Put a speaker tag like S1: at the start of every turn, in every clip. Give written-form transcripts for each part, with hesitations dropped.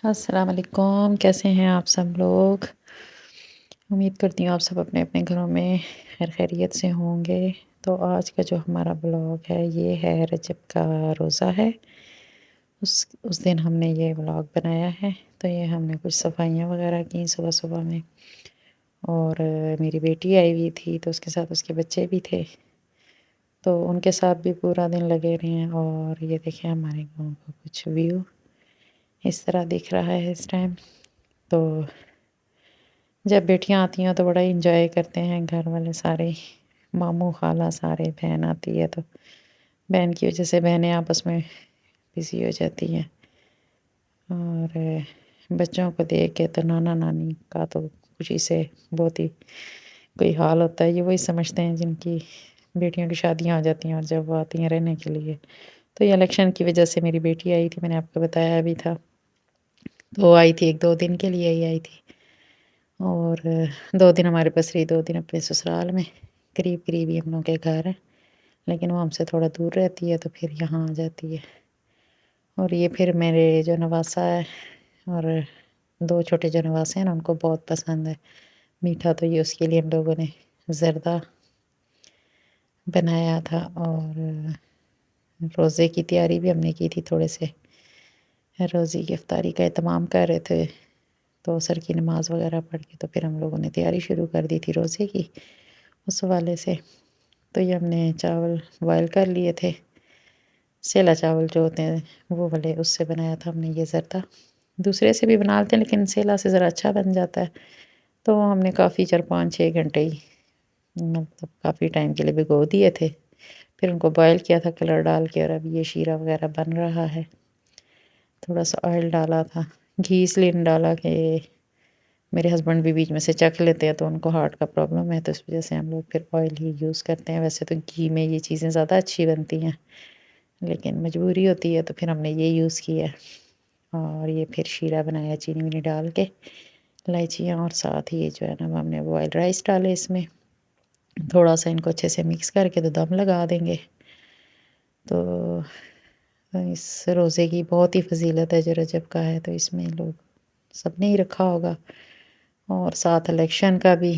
S1: السلام علیکم، کیسے ہیں آپ سب لوگ؟ امید کرتی ہوں آپ سب اپنے اپنے گھروں میں خیر خیریت سے ہوں گے۔ تو آج کا جو ہمارا بلاگ ہے یہ ہے رجب کا روزہ ہے۔ اس دن ہم نے یہ بلاگ بنایا ہے۔ تو یہ ہم نے کچھ صفائیاں وغیرہ کی صبح صبح میں، اور میری بیٹی آئی ہوئی تھی تو اس کے ساتھ اس کے بچے بھی تھے، تو ان کے ساتھ بھی پورا دن لگے رہے ہیں۔ اور یہ دیکھیں ہمارے گاؤں کا کچھ ویو اس طرح دکھ رہا ہے اس ٹائم۔ تو جب بیٹیاں آتی ہیں تو بڑا انجوائے کرتے ہیں گھر والے سارے، ماموں خالہ سارے، بہن آتی ہے تو بہن کی وجہ سے بہنیں آپس میں بزی ہو جاتی ہیں، اور بچوں کو دیکھ کے تو نانا نانی کا تو خوشی سے بہت ہی کوئی حال ہوتا ہے۔ یہ وہی سمجھتے ہیں جن کی بیٹیوں کی شادیاں ہو جاتی ہیں اور جب وہ آتی ہیں رہنے کے لیے۔ تو یہ الیکشن کی وجہ سے میری بیٹی آئی تھی، میں نے آپ کو بتایا بھی تھا، تو وہ آئی تھی 1-2 دن کے لیے ہی آئی تھی، اور 2 دن ہمارے پاس رہی، 2 دن اپنے سسرال میں، قریب قریب ہی ہم لوگوں کے گھر ہے، لیکن وہ ہم سے تھوڑا دور رہتی ہے تو پھر یہاں آ جاتی ہے۔ اور یہ پھر میرے جو نواسا ہے اور 2 چھوٹے جو نواسے ہیں نا ان کو بہت پسند ہے میٹھا، تو یہ اس کے لیے ہم لوگوں نے زردہ بنایا تھا، اور روزے کی تیاری بھی ہم نے کی تھی، تھوڑے سے روزے کی افطاری کا اہتمام کر رہے تھے، تو عصر کی نماز وغیرہ پڑھ کے تو پھر ہم لوگوں نے تیاری شروع کر دی تھی روزے کی اس حوالے سے۔ تو یہ ہم نے چاول بوائل کر لیے تھے، سیلا چاول جو ہوتے ہیں وہ والے، اس سے بنایا تھا ہم نے یہ زردہ۔ دوسرے سے بھی بنا لیتے ہیں لیکن سیلا سے ذرا اچھا بن جاتا ہے، تو وہ ہم نے کافی 4-5-6 گھنٹے ہی مطلب کافی ٹائم کے لیے بھگو دیے تھے، پھر ان کو بوائل کیا تھا کلر ڈال کے، اور اب یہ شیرہ وغیرہ بن رہا ہے۔ تھوڑا سا آئل ڈالا تھا، گھی اس لیے نہیں ڈالا کہ میرے ہسبینڈ بھی بیچ میں سے چکھ لیتے ہیں تو ان کو ہارٹ کا پرابلم ہے، تو اس وجہ سے ہم لوگ پھر آئل ہی یوز کرتے ہیں۔ ویسے تو گھی میں یہ چیزیں زیادہ اچھی بنتی ہیں، لیکن مجبوری ہوتی ہے تو پھر ہم نے یہ یوز کیا۔ اور یہ پھر شیرہ بنایا چینی وینی ڈال کے، الائچیاں، اور ساتھ ہی یہ جو ہے نا ہم نے بوائل رائس ڈالے اس میں، تھوڑا سا ان کو اچھے سے مکس کر کے تو دم لگا دیں گے۔ تو اس روزے کی بہت ہی فضیلت ہے جو رجب کا ہے، تو اس میں لوگ سب نے ہی رکھا ہوگا، اور ساتھ الیکشن کا بھی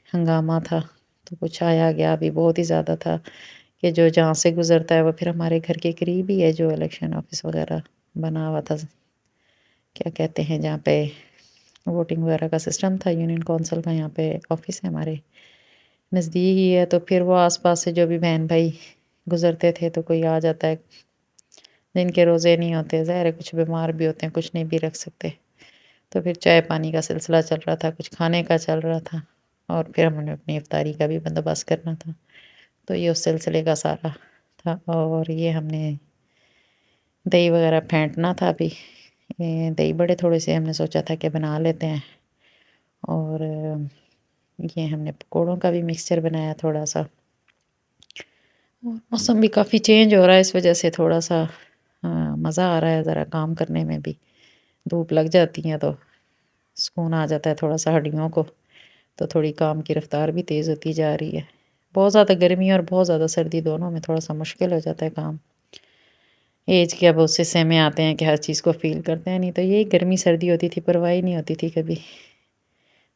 S1: ہنگامہ تھا، تو کچھ آیا گیا بھی بہت ہی زیادہ تھا، کہ جو جہاں سے گزرتا ہے وہ پھر ہمارے گھر کے قریب ہی ہے جو الیکشن آفس وغیرہ بنا ہوا تھا، کیا کہتے ہیں جہاں پہ ووٹنگ وغیرہ کا سسٹم تھا، یونین کونسل کا یہاں پہ آفس ہے ہمارے نزدیک ہی ہے، تو پھر وہ آس پاس سے جو بھی بہن بھائی گزرتے تھے تو کوئی آ جاتا ہے، جن کے روزے نہیں ہوتے، ظاہر ہے کچھ بیمار بھی ہوتے ہیں، کچھ نہیں بھی رکھ سکتے، تو پھر چائے پانی کا سلسلہ چل رہا تھا، کچھ کھانے کا چل رہا تھا، اور پھر ہم نے اپنی افطاری کا بھی بندوبست کرنا تھا، تو یہ اس سلسلے کا سارا تھا۔ اور یہ ہم نے دہی وغیرہ پھینٹنا تھا، ابھی دہی بڑے تھوڑے سے ہم نے سوچا تھا کہ بنا لیتے ہیں، اور یہ ہم نے پکوڑوں کا بھی مکسچر بنایا تھوڑا سا، اور موسم بھی کافی چینج ہو رہا ہے اس وجہ سے تھوڑا سا مزہ آ رہا ہے ذرا کام کرنے میں بھی، دھوپ لگ جاتی ہیں تو سکون آ جاتا ہے تھوڑا سا ہڈیوں کو، تو تھوڑی کام کی رفتار بھی تیز ہوتی جا رہی ہے۔ بہت زیادہ گرمی اور بہت زیادہ سردی دونوں میں تھوڑا سا مشکل ہو جاتا ہے کام، ایج کے اب اس حصے میں آتے ہیں کہ ہر چیز کو فیل کرتے ہیں، نہیں تو یہی گرمی سردی ہوتی تھی پرواہ ہی نہیں ہوتی تھی کبھی،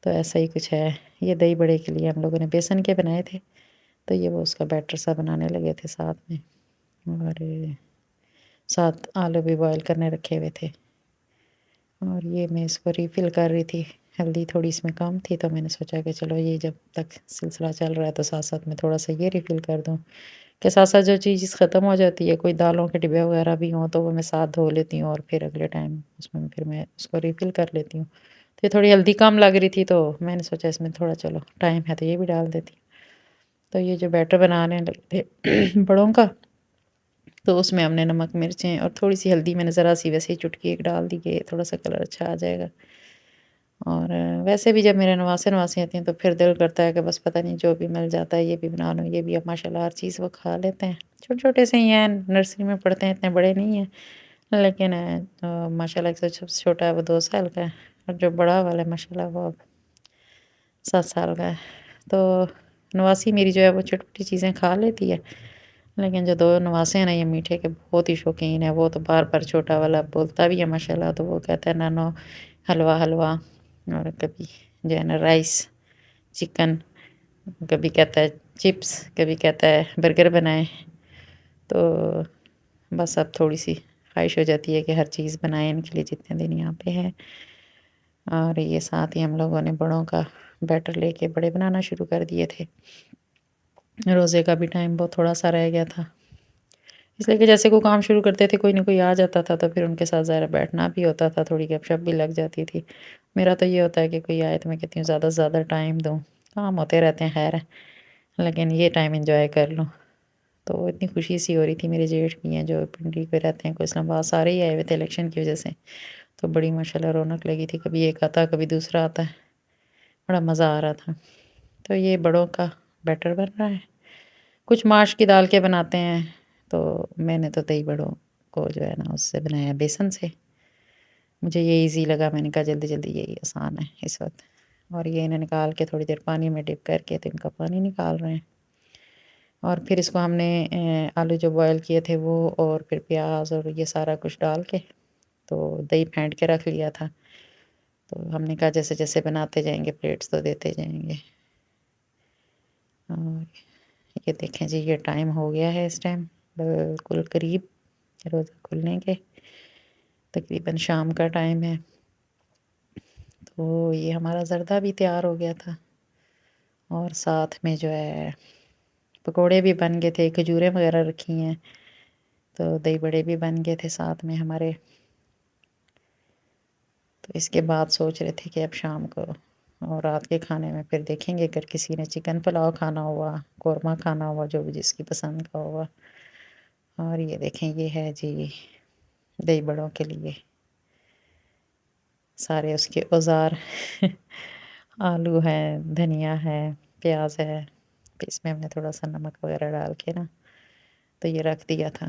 S1: تو ایسا ہی کچھ ہے۔ یہ دہی بڑے کے لیے ہم لوگوں نے بیسن کے بنائے تھے، تو یہ وہ اس کا بیٹر سا بنانے لگے تھے ساتھ میں، اور ساتھ آلو بھی بوائل کرنے رکھے ہوئے تھے، اور یہ میں اس کو ریفل کر رہی تھی، ہلدی تھوڑی اس میں کم تھی تو میں نے سوچا کہ چلو یہ جب تک سلسلہ چل رہا ہے تو ساتھ ساتھ میں تھوڑا سا یہ ریفل کر دوں، کہ ساتھ ساتھ جو چیز ختم ہو جاتی ہے، کوئی دالوں کے ڈبے وغیرہ بھی ہوں تو وہ میں ساتھ دھو لیتی ہوں، اور پھر اگلے ٹائم اس میں پھر میں اس کو ریفل کر لیتی ہوں، تو یہ تھوڑی ہلدی کم لگ رہی تھی تو میں نے سوچا اس میں تھوڑا چلو ٹائم ہے تو یہ بھی ڈال دیتی ہوں۔ تو یہ جو بیٹر بنانے لگے تھے بڑوں کا، تو اس میں ہم نے نمک مرچیں اور تھوڑی سی ہلدی میں نے ذرا سی ویسے ہی چٹکی ایک ڈال دی کہ تھوڑا سا کلر اچھا آ جائے گا، اور ویسے بھی جب میرے نواسے نواسی آتے ہیں تو پھر دل کرتا ہے کہ بس پتہ نہیں جو بھی مل جاتا ہے یہ بھی بنا لوں، یہ بھی اب ماشاء اللہ ہر چیز وہ کھا لیتے ہیں، چھوٹے چھوٹے سے ہی ہیں، نرسری میں پڑھتے ہیں، اتنے بڑے نہیں ہیں، لیکن ماشاء اللہ ایک سب سے چھوٹا ہے وہ 2 سال کا ہے، اور جو بڑا والا ہے ماشاء اللہ وہ اب 7 سال کا ہے، تو نواسی میری جو ہے وہ چھوٹی چھوٹی چیزیں کھا لیتی ہے، لیکن جو دو نواسے ہیں نا یہ میٹھے کے بہت ہی شوقین ہے، وہ تو بار بار چھوٹا والا بولتا بھی ہے ماشاءاللہ، تو وہ کہتا ہے نانو حلوہ حلوہ، اور کبھی جو ہے نا رائس چکن، کبھی کہتا ہے چپس، کبھی کہتا ہے برگر بنائیں، تو بس اب تھوڑی سی خواہش ہو جاتی ہے کہ ہر چیز بنائیں ان کے لیے جتنے دن یہاں پہ ہے۔ اور یہ ساتھ ہی ہم لوگوں نے بڑوں کا بیٹر لے کے بڑے بنانا شروع کر دیے تھے، روزے کا بھی ٹائم بہت تھوڑا سا رہ گیا تھا، اس لیے کہ جیسے کوئی کام شروع کرتے تھے کوئی نہ کوئی آ جاتا تھا تو پھر ان کے ساتھ ظاہر بیٹھنا بھی ہوتا تھا، تھوڑی گپ شپ بھی لگ جاتی تھی۔ میرا تو یہ ہوتا ہے کہ کوئی آئے تو میں کہتی ہوں زیادہ سے زیادہ ٹائم دوں، کام ہوتے رہتے ہیں خیر، لیکن یہ ٹائم انجوائے کر لوں۔ تو اتنی خوشی سی ہو رہی تھی، میرے جیٹھ بھی ہیں جو پنڈی پہ رہتے ہیں، کوئی اسلام آباد، سارے ہی آئے ہوئے تھے الیکشن کی وجہ سے، تو بڑی ماشاءاللہ رونق لگی تھی، کبھی ایک آتا کبھی دوسرا آتا ہے، بڑا مزہ آ رہا تھا۔ تو یہ بڑوں کا بیٹر بن رہا ہے، کچھ ماش کی دال کے بناتے ہیں، تو میں نے تو دہی بڑوں کو جو ہے نا اس سے بنایا بیسن سے، مجھے یہ ایزی لگا، میں نے کہا جلدی جلدی یہی آسان ہے اس وقت۔ اور یہ انہیں نکال کے تھوڑی دیر پانی میں ڈپ کر کے تو ان کا پانی نکال رہے ہیں، اور پھر اس کو ہم نے آلو جو بوائل کیے تھے وہ، اور پھر پیاز اور یہ سارا کچھ ڈال کے تو دہی پھینٹ کے رکھ لیا تھا، تو ہم نے کہا جیسے جیسے بناتے جائیں گے پلیٹس تو دیتے جائیں گے۔ اور یہ دیکھیں جی یہ ٹائم ہو گیا ہے، اس ٹائم بالکل قریب روزہ کھلنے کے، تقریباً شام کا ٹائم ہے، تو یہ ہمارا زردہ بھی تیار ہو گیا تھا، اور ساتھ میں جو ہے پکوڑے بھی بن گئے تھے، کھجوریں وغیرہ رکھی ہیں، تو دہی بڑے بھی بن گئے تھے ساتھ میں ہمارے۔ تو اس کے بعد سوچ رہے تھے کہ اب شام کو اور رات کے کھانے میں پھر دیکھیں گے، اگر کسی نے چکن پلاؤ کھانا ہوا، قورمہ کھانا ہوا، جو بھی جس کی پسند کا ہوا۔ اور یہ دیکھیں یہ ہے جی دہی بڑوں کے لیے سارے اس کے اوزار آلو ہے، دھنیا ہے، پیاز ہے، پھر اس میں ہم نے تھوڑا سا نمک وغیرہ ڈال کے نا تو یہ رکھ دیا تھا،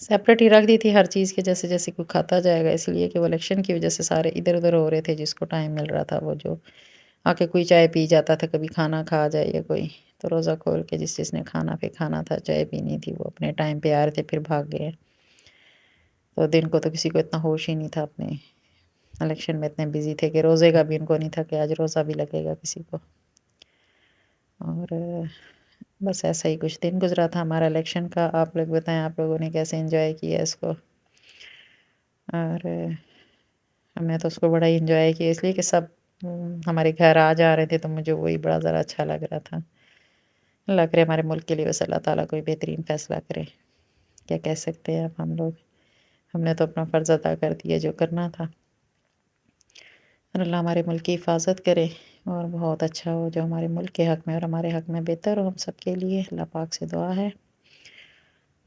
S1: سیپریٹ ہی رکھ دی تھی ہر چیز کے، جیسے جیسے کوئی کھاتا جائے گا، اس لیے کہ وہ الیکشن کی وجہ سے سارے ادھر ادھر ہو رہے تھے، جس کو ٹائم مل رہا تھا وہ جو آ کے کوئی چائے پی جاتا تھا، کبھی کھانا کھا جائے یا کوئی، تو روزہ کھول کے جس جس نے کھانا پہ کھانا تھا، چائے پینی تھی، وہ اپنے ٹائم پہ آ رہے تھے پھر بھاگ گئے۔ تو دن کو تو کسی کو اتنا ہوش ہی نہیں تھا، اپنے الیکشن میں اتنے بزی تھے کہ روزے کا بھی ان کو نہیں تھا کہ آج روزہ بھی لگے گا کسی کو۔ اور بس ایسا ہی کچھ دن گزرا تھا ہمارا الیکشن کا، آپ لوگ بتائیں آپ لوگوں نے کیسے انجوائے کیا اس کو؟ اور ہم نے تو اس کو بڑا ہی انجوائے کیا، اس لیے کہ سب ہمارے گھر آ جا رہے تھے، تو مجھے وہی بڑا ذرا اچھا لگ رہا تھا۔ اللہ کرے ہمارے ملک کے لیے بس اللہ تعالیٰ کوئی بہترین فیصلہ کرے، کیا کہہ سکتے ہیں اب ہم لوگ، ہم نے تو اپنا فرض ادا کر دیا جو کرنا تھا، اور اللہ ہمارے ملک کی حفاظت کرے، اور بہت اچھا ہو جو ہمارے ملک کے حق میں اور ہمارے حق میں بہتر ہو ہم سب کے لیے، اللہ پاک سے دعا ہے۔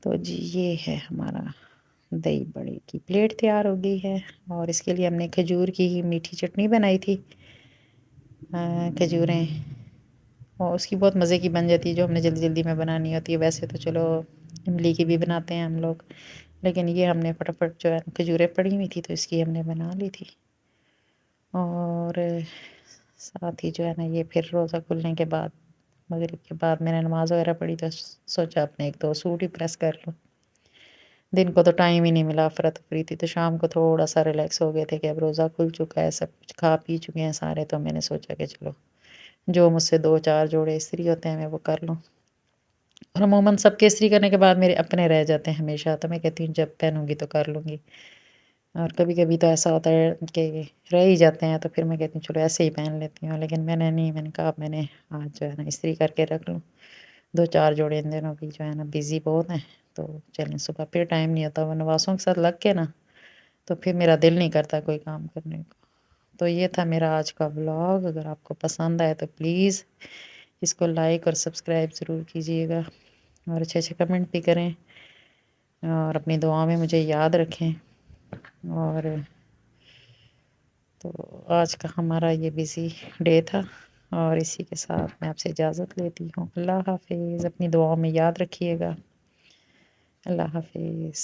S1: تو جی یہ ہے ہمارا دہی بڑے کی پلیٹ تیار ہو گئی ہے، اور اس کے لیے ہم نے کھجور کی میٹھی چٹنی بنائی تھی، کھجوریں، اور اس کی بہت مزے کی بن جاتی ہے جو ہم نے جلدی جلدی میں بنانی ہوتی ہے، ویسے تو چلو املی کی بھی بناتے ہیں ہم لوگ، لیکن یہ ہم نے فٹافٹ جو ہے کھجوریں پڑی ہوئی تھی تو اس کی ہم نے بنا لی تھی۔ اور ساتھ ہی جو ہے نا یہ پھر روزہ کھلنے کے بعد مغرب کے بعد میں نے نماز وغیرہ پڑھی تو سوچا اپنے ایک دو سوٹ ہی پریس کر لوں، دن کو تو ٹائم ہی نہیں ملا، افراتفری تھی، تو شام کو تھوڑا سا ریلیکس ہو گئے تھے کہ اب روزہ کھل چکا ہے، سب کچھ کھا پی چکے ہیں سارے، تو میں نے سوچا کہ چلو جو مجھ سے دو چار جوڑے استری ہوتے ہیں میں وہ کر لوں، اور عموماً سب کے استری کرنے کے بعد میرے اپنے رہ جاتے ہیں ہمیشہ، تو میں کہتی ہوں جب پہنوں گی تو کر لوں گی، اور کبھی کبھی تو ایسا ہوتا ہے کہ رہ ہی جاتے ہیں، تو پھر میں کہتی ہوں چلو ایسے ہی پہن لیتی ہوں، لیکن میں نے نہیں، میں نے کہا اب میں نے آج جو ہے نا استری کر کے رکھ لوں، دو چار جوڑے ان دنوں بھی جو ہے نا بزی بہت ہیں، تو چلیں صبح پھر ٹائم نہیں ہوتا، وہ نواسوں کے ساتھ لگ کے نا تو پھر میرا دل نہیں کرتا کوئی کام کرنے کو۔ تو یہ تھا میرا آج کا ولاگ، اگر آپ کو پسند آئے تو پلیز اس کو لائک اور سبسکرائب ضرور کیجیے گا، اور اچھے اچھے کمنٹ بھی کریں، اور اپنی دعاؤں میں مجھے یاد رکھیں، اور تو آج کا ہمارا یہ بزی ڈے تھا، اور اسی کے ساتھ میں آپ سے اجازت لیتی ہوں، اللہ حافظ، اپنی دعاؤں میں یاد رکھیے گا، اللہ حافظ۔